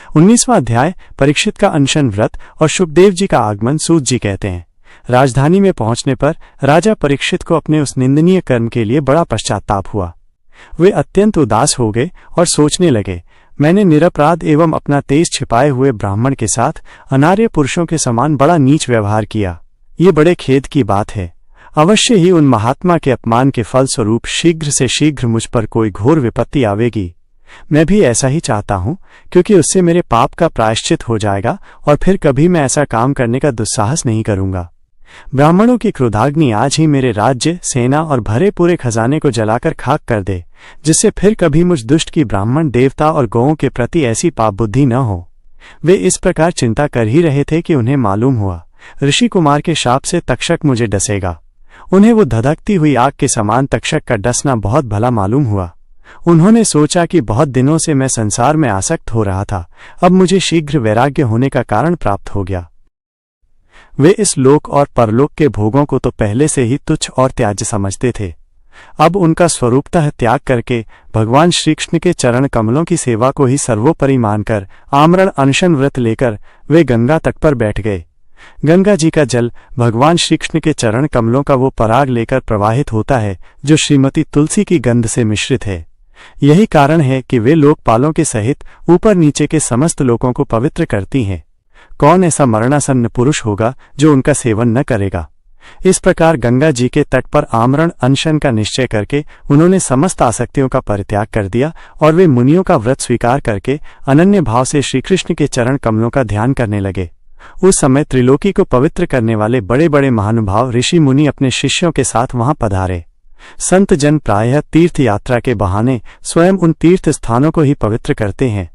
19वां अध्याय परीक्षित का अनशन व्रत और सुखदेव जी का आगमन। सूत जी कहते हैं, राजधानी में पहुंचने पर राजा परीक्षित को अपने उस निंदनीय कर्म के लिए बड़ा पश्चाताप हुआ। वे अत्यंत उदास हो गए और सोचने लगे, मैंने निरपराध एवं अपना तेज छिपाए हुए ब्राह्मण के साथ अनार्य पुरुषों के समान बड़ा नीच व्यवहार किया। ये बड़े खेद की बात है। अवश्य ही उन महात्मा के अपमान के फलस्वरूप शीघ्र से शीघ्र मुझ पर कोई घोर विपत्ति आवेगी। मैं भी ऐसा ही चाहता हूं, क्योंकि उससे मेरे पाप का प्रायश्चित हो जाएगा और फिर कभी मैं ऐसा काम करने का दुस्साहस नहीं करूंगा। ब्राह्मणों की क्रोधाग्नि आज ही मेरे राज्य, सेना और भरे पूरे खजाने को जलाकर खाक कर दे, जिससे फिर कभी मुझ दुष्ट की ब्राह्मण, देवता और गौओं के प्रति ऐसी पाप बुद्धि न हो। वे इस प्रकार चिंता कर ही रहे थे कि उन्हें मालूम हुआ ऋषि कुमार के शाप से तक्षक मुझे डसेगा। उन्हें वो धधकती हुई आग के समान तक्षक का डसना बहुत भला मालूम हुआ। उन्होंने सोचा कि बहुत दिनों से मैं संसार में आसक्त हो रहा था, अब मुझे शीघ्र वैराग्य होने का कारण प्राप्त हो गया। वे इस लोक और परलोक के भोगों को तो पहले से ही तुच्छ और त्याज्य समझते थे। अब उनका स्वरूपतः त्याग करके भगवान श्रीकृष्ण के चरण कमलों की सेवा को ही सर्वोपरि मानकर आमरण अनशन व्रत लेकर वे गंगा तट पर बैठ गए। गंगा जी का जल भगवान श्रीकृष्ण के चरण कमलों का वो पराग लेकर प्रवाहित होता है जो श्रीमती तुलसी की गंध से मिश्रित है। यही कारण है कि वे लोकपालों के सहित ऊपर नीचे के समस्त लोगों को पवित्र करती हैं। कौन ऐसा मरणासन्न पुरुष होगा जो उनका सेवन न करेगा। इस प्रकार गंगा जी के तट पर आमरण अनशन का निश्चय करके उन्होंने समस्त आसक्तियों का परित्याग कर दिया और वे मुनियों का व्रत स्वीकार करके अनन्य भाव से श्रीकृष्ण के चरण कमलों का ध्यान करने लगे। उस समय त्रिलोकी को पवित्र करने वाले बड़े बड़े महानुभाव ऋषि मुनि अपने शिष्यों के साथ वहां पधारे। संत जन प्रायः तीर्थ यात्रा के बहाने स्वयं उन तीर्थ स्थानों को ही पवित्र करते हैं।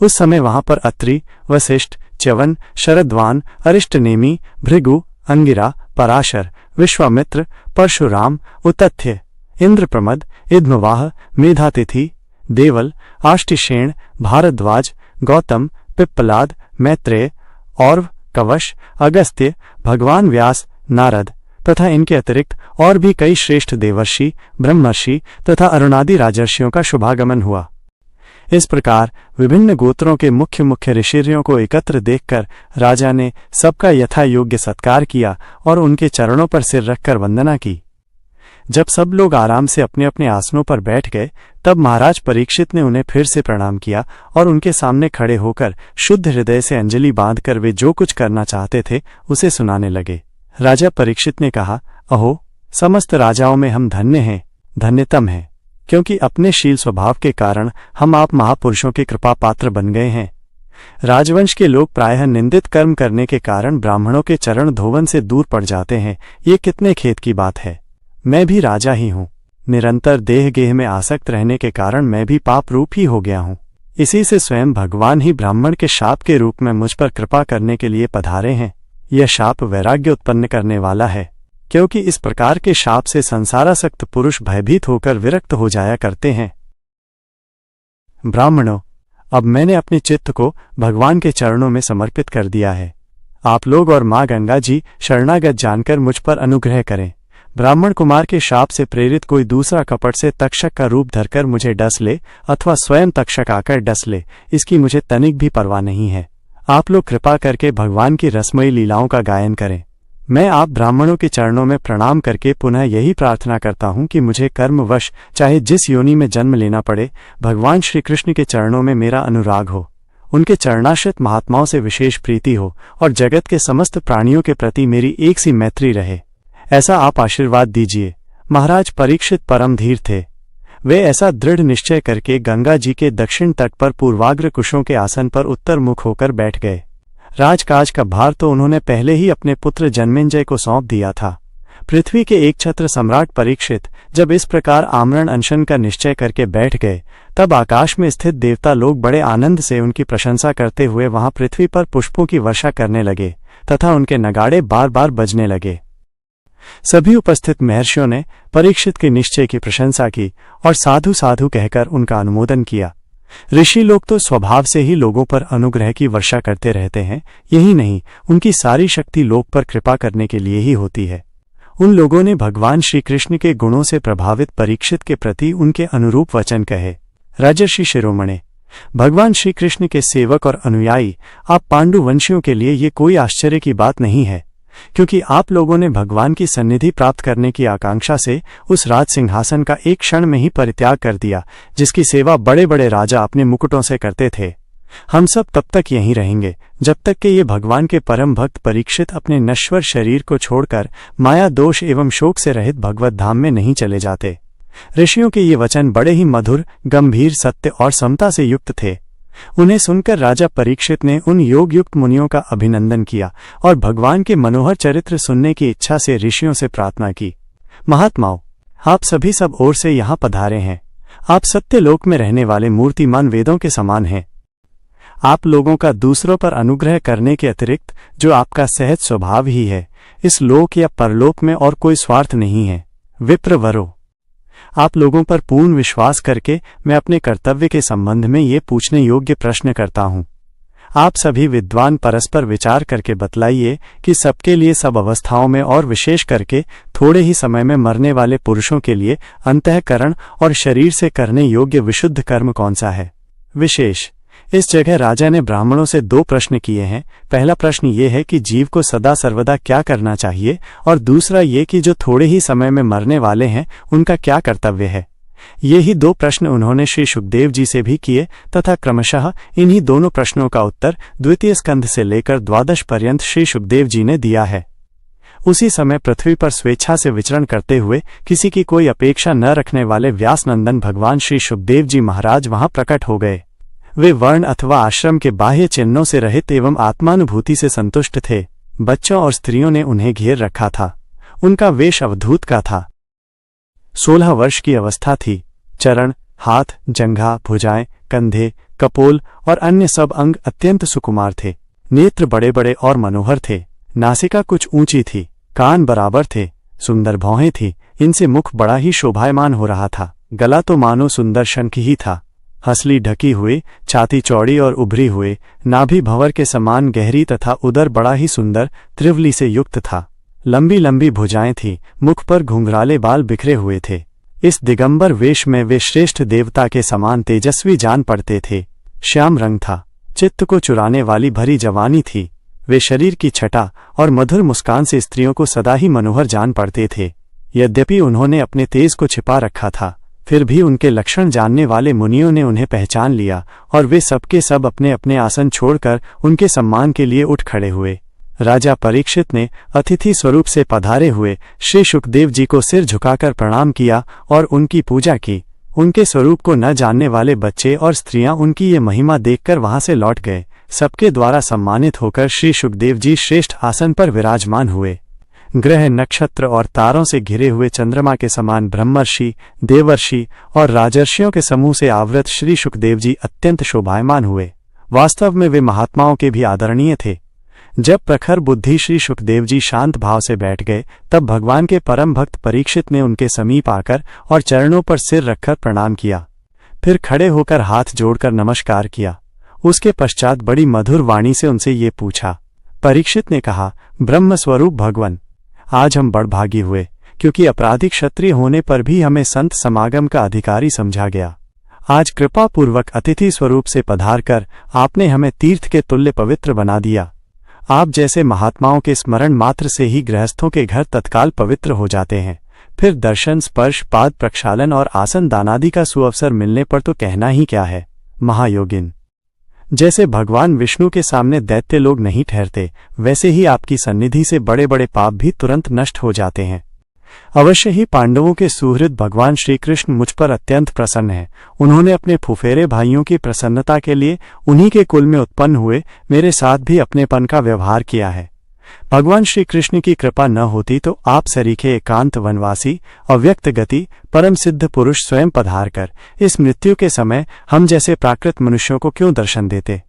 उस समय वहां पर अत्रि, वशिष्ठ, च्यवन, शरद्वान, अरिष्टनेमि, भृगु, अंगिरा, पराशर, विश्वामित्र, परशुराम, उतथ्य, इंद्रप्रमद, इद्मवाह, मेधातिथि, देवल, आष्टिशेण, भारद्वाज, गौतम, पिप्पलाद, मैत्रेय, और्व, कवश, अगस्त्य, भगवान व्यास, नारद तथा इनके अतिरिक्त और भी कई श्रेष्ठ देवर्षि, ब्रह्मर्षि तथा अरुणादि राजर्षियों का शुभागमन हुआ। इस प्रकार विभिन्न गोत्रों के मुख्य मुख्य ऋषियों को एकत्र देखकर राजा ने सबका यथा योग्य सत्कार किया और उनके चरणों पर सिर रखकर वंदना की। जब सब लोग आराम से अपने अपने आसनों पर बैठ गए, तब महाराज परीक्षित ने उन्हें फिर से प्रणाम किया और उनके सामने खड़े होकर शुद्ध हृदय से अंजलि बांधकर वे जो कुछ करना चाहते थे उसे सुनाने लगे। राजा परीक्षित ने कहा, अहो, समस्त राजाओं में हम धन्य हैं, धन्यतम हैं, क्योंकि अपने शील स्वभाव के कारण हम आप महापुरुषों के कृपा पात्र बन गए हैं। राजवंश के लोग प्रायः निंदित कर्म करने के कारण ब्राह्मणों के चरण धोवन से दूर पड़ जाते हैं। ये कितने खेद की बात है। मैं भी राजा ही हूँ। निरंतर देह गेह में आसक्त रहने के कारण मैं भी पाप रूप ही हो गया हूँ। इसी से स्वयं भगवान ही ब्राह्मण के शाप के रूप में मुझ पर कृपा करने के लिए पधारे हैं। यह शाप वैराग्य उत्पन्न करने वाला है, क्योंकि इस प्रकार के शाप से संसारासक्त पुरुष भयभीत होकर विरक्त हो जाया करते हैं। ब्राह्मणों, अब मैंने अपने चित्त को भगवान के चरणों में समर्पित कर दिया है। आप लोग और माँ गंगा जी शरणागत जानकर मुझ पर अनुग्रह करें। ब्राह्मण कुमार के शाप से प्रेरित कोई दूसरा कपट से तक्षक का रूप धरकर मुझे डस ले अथवा स्वयं तक्षक आकर डस ले, इसकी मुझे तनिक भी परवाह नहीं है। आप लोग कृपा करके भगवान की रसमयी लीलाओं का गायन करें। मैं आप ब्राह्मणों के चरणों में प्रणाम करके पुनः यही प्रार्थना करता हूँ कि मुझे कर्मवश चाहे जिस योनि में जन्म लेना पड़े, भगवान श्री कृष्ण के चरणों में मेरा अनुराग हो, उनके चरणाश्रित महात्माओं से विशेष प्रीति हो और जगत के समस्त प्राणियों के प्रति मेरी एक सी मैत्री रहे। ऐसा आप आशीर्वाद दीजिए। महाराज परीक्षित परम धीर थे। वे ऐसा दृढ़ निश्चय करके गंगा जी के दक्षिण तट पर पूर्वाग्र कुशों के आसन पर उत्तर मुख होकर बैठ गए। राजकाज का भार तो उन्होंने पहले ही अपने पुत्र जन्मेंजय को सौंप दिया था। पृथ्वी के एक छत्र सम्राट परीक्षित जब इस प्रकार आमरण अनशन का निश्चय करके बैठ गए, तब आकाश में स्थित देवता लोग बड़े आनंद से उनकी प्रशंसा करते हुए वहां पृथ्वी पर पुष्पों की वर्षा करने लगे तथा उनके नगाड़े बार बार बजने लगे। सभी उपस्थित महर्षियों ने परीक्षित के निश्चय की प्रशंसा की और साधु साधु कहकर उनका अनुमोदन किया। ऋषि लोग तो स्वभाव से ही लोगों पर अनुग्रह की वर्षा करते रहते हैं। यही नहीं, उनकी सारी शक्ति लोक पर कृपा करने के लिए ही होती है। उन लोगों ने भगवान श्री कृष्ण के गुणों से प्रभावित परीक्षित के प्रति उनके अनुरूप वचन कहे। राजर्षि शिरोमणे, भगवान श्री कृष्ण के सेवक और अनुयायी आप पांडुवंशियों के लिए ये कोई आश्चर्य की बात नहीं है, क्योंकि आप लोगों ने भगवान की सन्निधि प्राप्त करने की आकांक्षा से उस राज सिंहासन का एक क्षण में ही परित्याग कर दिया जिसकी सेवा बड़े बड़े राजा अपने मुकुटों से करते थे। हम सब तब तक यहीं रहेंगे जब तक कि ये भगवान के परम भक्त परीक्षित अपने नश्वर शरीर को छोड़कर माया दोष एवं शोक से रहित भगवत धाम में नहीं चले जाते। ऋषियों के ये वचन बड़े ही मधुर, गंभीर, सत्य और समता से युक्त थे। उन्हें सुनकर राजा परीक्षित ने उन योग युक्त मुनियों का अभिनंदन किया और भगवान के मनोहर चरित्र सुनने की इच्छा से ऋषियों से प्रार्थना की, महात्माओं, आप सभी सब ओर से यहाँ पधारे हैं। आप सत्य लोक में रहने वाले मूर्तिमान वेदों के समान हैं। आप लोगों का दूसरों पर अनुग्रह करने के अतिरिक्त जो आपका सहज स्वभाव ही है, इस लोक या परलोक में और कोई स्वार्थ नहीं है। विप्रवरों, आप लोगों पर पूर्ण विश्वास करके मैं अपने कर्तव्य के संबंध में ये पूछने योग्य प्रश्न करता हूँ। आप सभी विद्वान परस्पर विचार करके बतलाइए कि सबके लिए सब अवस्थाओं में और विशेष करके थोड़े ही समय में मरने वाले पुरुषों के लिए अंतःकरण और शरीर से करने योग्य विशुद्ध कर्म कौन सा है। विशेष इस जगह राजा ने ब्राह्मणों से 2 प्रश्न किए हैं। पहला प्रश्न ये है कि जीव को सदा सर्वदा क्या करना चाहिए, और दूसरा ये कि जो थोड़े ही समय में मरने वाले हैं उनका क्या कर्तव्य है। ये ही 2 प्रश्न उन्होंने श्री सुखदेव जी से भी किए तथा क्रमशः इन्हीं दोनों प्रश्नों का उत्तर द्वितीय स्कंध से लेकर 12 पर्यंत श्री सुखदेव जी ने दिया है। उसी समय पृथ्वी पर स्वेच्छा से विचरण करते हुए किसी की कोई अपेक्षा न रखने वाले व्यासनंदन भगवान श्री सुखदेव जी महाराज वहां प्रकट हो गए। वे वर्ण अथवा आश्रम के बाह्य चिन्हों से रहित एवं आत्मानुभूति से संतुष्ट थे। बच्चों और स्त्रियों ने उन्हें घेर रखा था। उनका वेश अवधूत का था। 16 वर्ष की अवस्था थी। चरण, हाथ, जंघा, भुजाएं, कंधे, कपोल और अन्य सब अंग अत्यंत सुकुमार थे। नेत्र बड़े बड़े और मनोहर थे। नासिका कुछ ऊंची थी। कान बराबर थे। सुंदर भौहें थी। इनसे मुख बड़ा ही शोभायमान हो रहा था। गला तो मानो सुंदर शंख ही था। हंसली ढकी हुई, छाती चौड़ी और उभरी हुई, नाभि भंवर के समान गहरी तथा उदर बड़ा ही सुंदर त्रिवली से युक्त था। लंबी लंबी भुजाएं थी। मुख पर घुंघराले बाल बिखरे हुए थे। इस दिगंबर वेश में वे श्रेष्ठ देवता के समान तेजस्वी जान पड़ते थे। श्याम रंग था। चित्त को चुराने वाली भरी जवानी थी। वे शरीर की छटा और मधुर मुस्कान से स्त्रियों को सदा ही मनोहर जान पड़ते थे। यद्यपि उन्होंने अपने तेज को छिपा रखा था, फिर भी उनके लक्षण जानने वाले मुनियों ने उन्हें पहचान लिया और वे सबके सब अपने अपने आसन छोड़कर उनके सम्मान के लिए उठ खड़े हुए। राजा परीक्षित ने अतिथि स्वरूप से पधारे हुए श्री सुखदेव जी को सिर झुकाकर प्रणाम किया और उनकी पूजा की। उनके स्वरूप को न जानने वाले बच्चे और स्त्रियां उनकी ये महिमा देखकर वहां से लौट गए। सबके द्वारा सम्मानित होकर श्री सुखदेव जी श्रेष्ठ आसन पर विराजमान हुए। ग्रह, नक्षत्र और तारों से घिरे हुए चंद्रमा के समान ब्रह्मर्षि, देवर्षि और राजर्षियों के समूह से आवृत श्री सुखदेव जी अत्यंत शोभायमान हुए। वास्तव में वे महात्माओं के भी आदरणीय थे। जब प्रखर बुद्धि श्री सुखदेव जी शांत भाव से बैठ गए, तब भगवान के परम भक्त परीक्षित ने उनके समीप आकर और चरणों पर सिर रखकर प्रणाम किया। फिर खड़े होकर हाथ जोड़कर नमस्कार किया। उसके पश्चात बड़ी मधुर वाणी से उनसे ये पूछा। परीक्षित ने कहा, ब्रह्मस्वरूप भगवान, आज हम बड़भागी हुए, क्योंकि अपराधी क्षत्रिय होने पर भी हमें संत समागम का अधिकारी समझा गया। आज कृपा पूर्वक अतिथि स्वरूप से पधारकर आपने हमें तीर्थ के तुल्य पवित्र बना दिया। आप जैसे महात्माओं के स्मरण मात्र से ही गृहस्थों के घर तत्काल पवित्र हो जाते हैं। फिर दर्शन, स्पर्श, पाद प्रक्षालन और आसन दानादि का सुअवसर मिलने पर तो कहना ही क्या है। महायोगिन, जैसे भगवान विष्णु के सामने दैत्य लोग नहीं ठहरते, वैसे ही आपकी सन्निधि से बड़े बड़े पाप भी तुरंत नष्ट हो जाते हैं। अवश्य ही पांडवों के सुहृद भगवान श्री कृष्ण मुझ पर अत्यंत प्रसन्न हैं। उन्होंने अपने फुफेरे भाइयों की प्रसन्नता के लिए उन्हीं के कुल में उत्पन्न हुए मेरे साथ भी अपनेपन का व्यवहार किया है। भगवान श्री कृष्ण की कृपा न होती तो आप सरीखे एकांत वनवासी, अव्यक्त गति, परम सिद्ध पुरुष स्वयं पधारकर इस मृत्यु के समय हम जैसे प्राकृत मनुष्यों को क्यों दर्शन देते।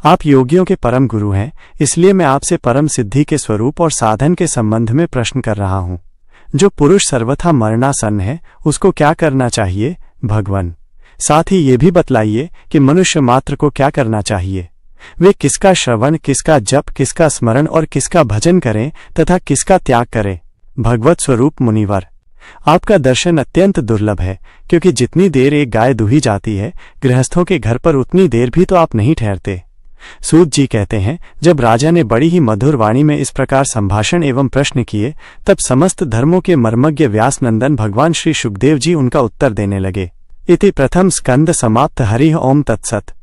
आप योगियों के परम गुरु हैं, इसलिए मैं आपसे परम सिद्धि के स्वरूप और साधन के संबंध में प्रश्न कर रहा हूँ। जो पुरुष सर्वथा मरणासन्न है, उसको क्या करना चाहिए भगवान? साथ ही ये भी बतलाइए कि मनुष्य मात्र को क्या करना चाहिए। वे किसका श्रवण, किसका जप, किसका स्मरण और किसका भजन करें तथा किसका त्याग करें। भगवत स्वरूप मुनिवर, आपका दर्शन अत्यंत दुर्लभ है, क्योंकि जितनी देर एक गाय दूही जाती है गृहस्थों के घर पर, उतनी देर भी तो आप नहीं ठहरते। सूत जी कहते हैं, जब राजा ने बड़ी ही मधुर वाणी में इस प्रकार संभाषण एवं प्रश्न किए, तब समस्त धर्मों के मर्मज्ञ व्यासनंदन भगवान श्री शुकदेव जी उनका उत्तर देने लगे। इति प्रथम स्कंद समाप्त। हरिः ओम तत्सत।